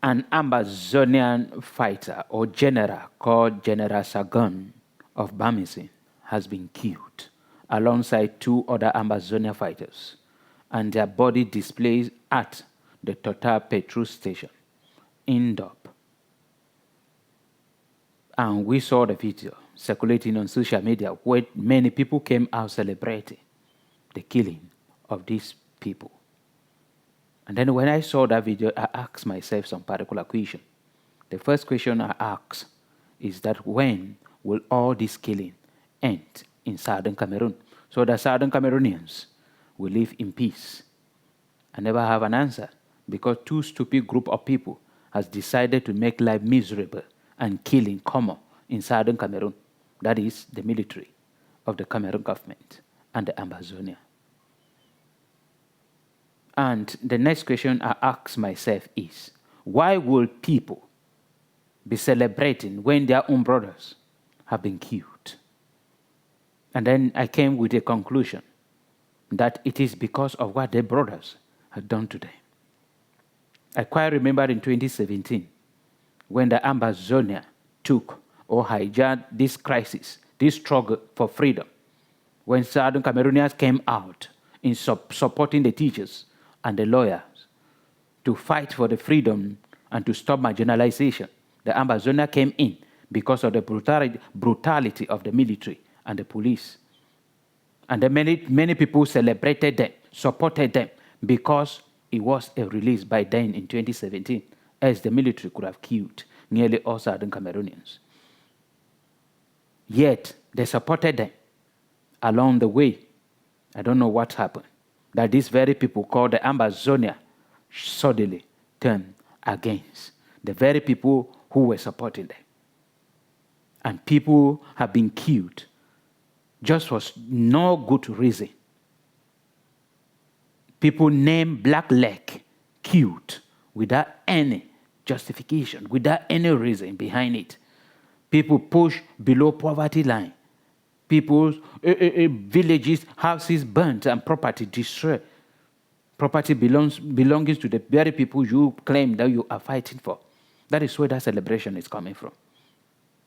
An Amazonian fighter or general called General Sagon of Bamesing has been killed alongside 2 other Amazonian fighters, and their body displayed at the Total petrol station in Dop. And we saw the video circulating on social media where many people came out celebrating the killing of these people. And then when I saw that video, I asked myself some particular question. The first question I asked is that when will all this killing end in Southern Cameroon so that Southern Cameroonians will live in peace? I never have an answer because 2 stupid group of people has decided to make life miserable and killing common in Southern Cameroon. That is the military of the Cameroon government and the Amazonia. And the next question I ask myself is, why will people be celebrating when their own brothers have been killed? And then I came with a conclusion that it is because of what their brothers had done to them. I quite remember in 2017 when the Amazonia took or hijacked this crisis, this struggle for freedom, when Southern Cameroonians came out in supporting the teachers and the lawyers to fight for the freedom and to stop marginalization. The Amazonia came in because of the brutality of the military and the police. And many people celebrated them, supported them, because it was a release by then in 2017, as the military could have killed nearly all Southern Cameroonians. Yet, they supported them along the way. I don't know what happened, that these very people called the Amazonia suddenly turned against the very people who were supporting them. And people have been killed just for no good reason. People named Black Leg killed without any justification, without any reason behind it. People pushed below poverty line. People's villages, houses burnt and property destroyed. Property belonging to the very people you claim that you are fighting for. That is where that celebration is coming from.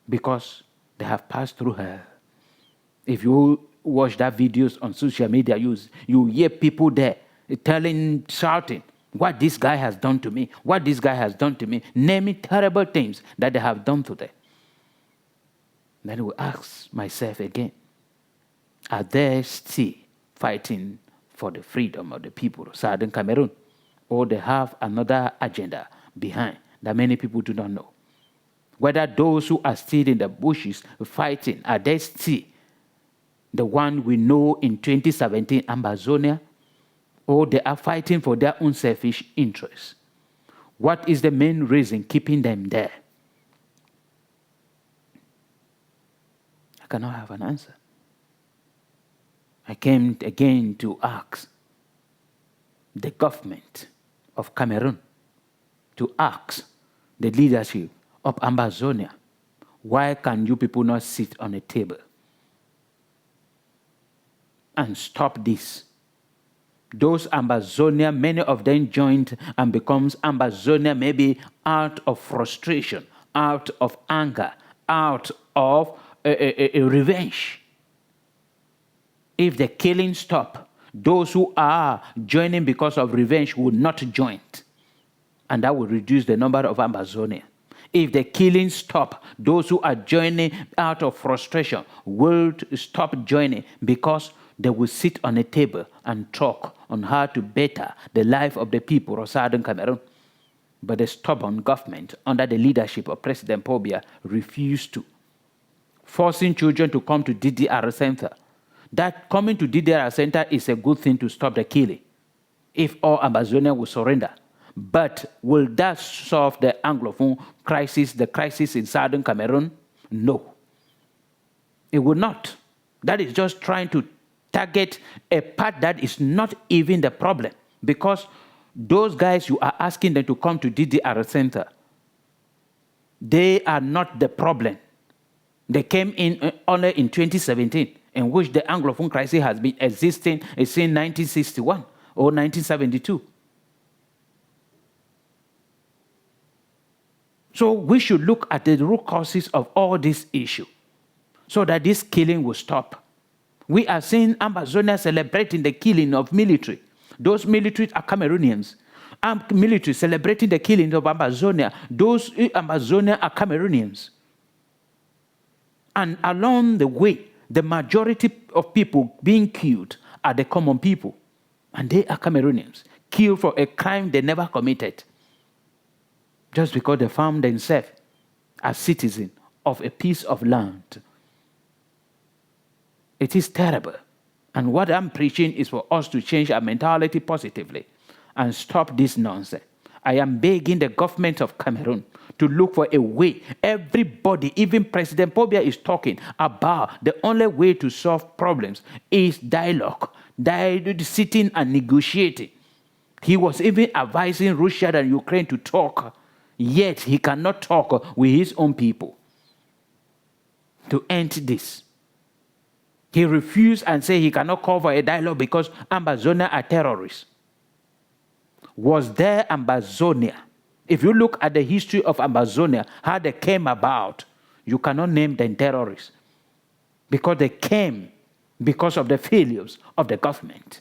Because they have passed through hell. If you watch that videos on social media, you hear people there shouting, what this guy has done to me, what this guy has done to me, naming terrible things that they have done to them. Then I will ask myself again, are they still fighting for the freedom of the people of Southern Cameroon? Or they have another agenda behind that many people do not know? Whether those who are still in the bushes fighting, are they still the one we know in 2017 Amazonia? Or they are fighting for their own selfish interests? What is the main reason keeping them there? I cannot have an answer. I came again to ask the government of Cameroon, to ask the leadership of Amazonia, why can you people not sit on a table and stop this? Those Amazonia, many of them joined and becomes Amazonia maybe out of frustration, out of anger, out of a revenge. If the killing stop, those who are joining because of revenge will not join. And that will reduce the number of Amazonia. If the killing stop, those who are joining out of frustration will stop joining because they will sit on a table and talk on how to better the life of the people of Southern Cameroon. But the stubborn government under the leadership of President Paul Biya refused to. Forcing children to come to DDR Center. That coming to DDR Center is a good thing to stop the killing, if all Amazonia will surrender. But will that solve the Anglophone crisis, the crisis in Southern Cameroon? No. It will not. That is just trying to target a part that is not even the problem. Because those guys you are asking them to come to DDR Center, they are not the problem. They came in only in 2017, in which the Anglophone crisis has been existing since 1961 or 1972. So we should look at the root causes of all this issue so that this killing will stop. We are seeing Amazonia celebrating the killing of military. Those militaries are Cameroonians. Military celebrating the killing of Amazonia. Those Amazonia are Cameroonians. And along the way, the majority of people being killed are the common people. And they are Cameroonians, killed for a crime they never committed. Just because they found themselves as citizens of a piece of land. It is terrible. And what I'm preaching is for us to change our mentality positively and stop this nonsense. I am begging the government of Cameroon to look for a way. Everybody, even President Pobia, is talking about the only way to solve problems is dialogue, sitting and negotiating. He was even advising Russia and Ukraine to talk, yet he cannot talk with his own people to end this. He refused and said he cannot call for a dialogue because Amazonia are terrorists. Was there Amazonia? If you look at the history of Amazonia, how they came about, you cannot name them terrorists because they came because of the failures of the government.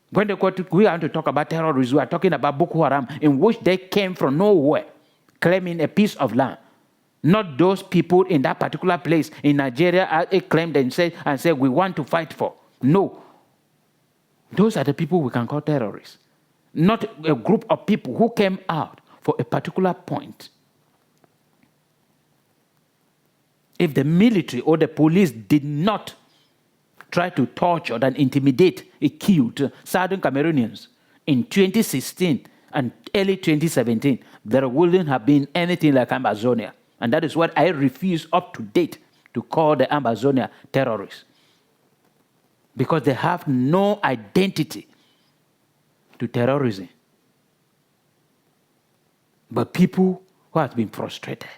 When we are to talk about terrorists, we are talking about Boko Haram, in which they came from nowhere, claiming a piece of land. Not those people in that particular place in Nigeria claimed and said, we want to fight for. No. Those are the people we can call terrorists. Not a group of people who came out for a particular point. If the military or the police did not try to torture and intimidate, it killed Southern Cameroonians in 2016 and early 2017, there wouldn't have been anything like Amazonia. And that is what I refuse up to date to call the Amazonia terrorists. Because they have no identity to terrorism. But people who have been frustrated.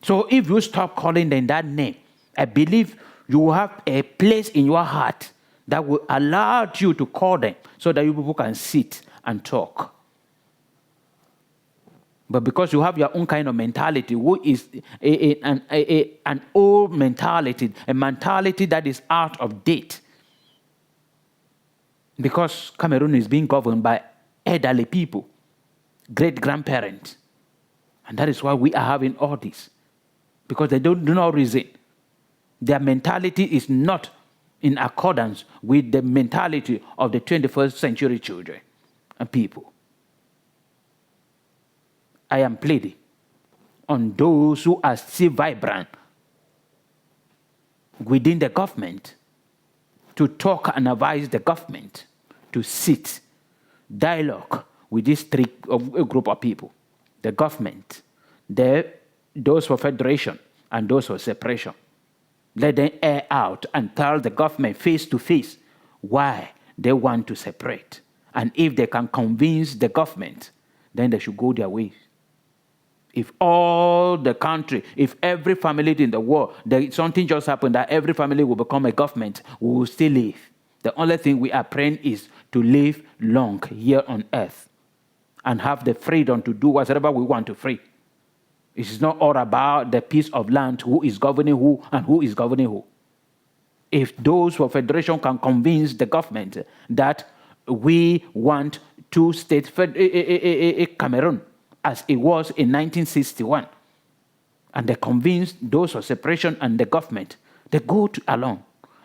So if you stop calling them that name, I believe you will have a place in your heart that will allow you to call them so that you people can sit and talk. But because you have your own kind of mentality, who is an old mentality, a mentality that is out of date. Because Cameroon is being governed by elderly people, great-grandparents. And that is why we are having all this. Because they do not reason. Their mentality is not in accordance with the mentality of the 21st century children and people. I am pleading on those who are still vibrant within the government to talk and advise the government to sit, dialogue with this group of people, the government, those for federation and those for separation. Let them air out and tell the government face to face why they want to separate. And if they can convince the government, then they should go their way. If all the country, if every family in the world, something just happened that every family will become a government, we will still live. The only thing we are praying is to live long here on earth and have the freedom to do whatever we want to free. It is not all about the piece of land, who is governing who and who is governing who. If those for federation can convince the government that we want two-state Cameroon, as it was in 1961, and they convince those for separation and the government, they go along.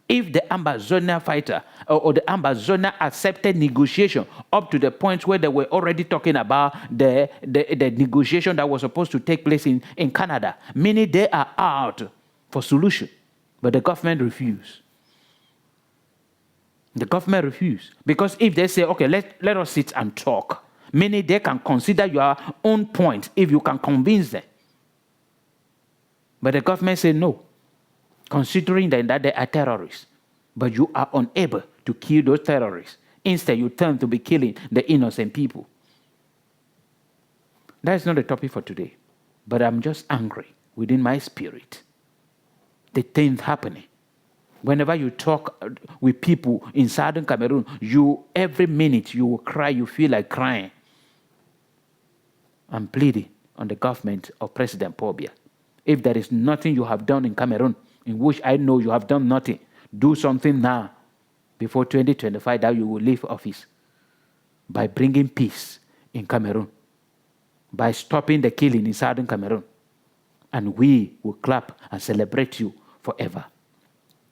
If the Amazonia fighter or the Amazonia accepted negotiation up to the point where they were already talking about the negotiation that was supposed to take place in Canada, meaning they are out for solution, but the government refused. The government refused. Because if they say, okay, let us sit and talk, meaning they can consider your own point if you can convince them. But the government said no, considering that they are terrorists. But you are unable to kill those terrorists. Instead, you turn to be killing the innocent people. That is not the topic for today. But I'm just angry within my spirit. The things happening. Whenever you talk with people in Southern Cameroon, every minute you will cry, you feel like crying. I'm pleading on the government of President Paul Biya. If there is nothing you have done in Cameroon, in which I know you have done nothing, do something now before 2025 that you will leave office by bringing peace in Cameroon, by stopping the killing in Southern Cameroon. And we will clap and celebrate you forever.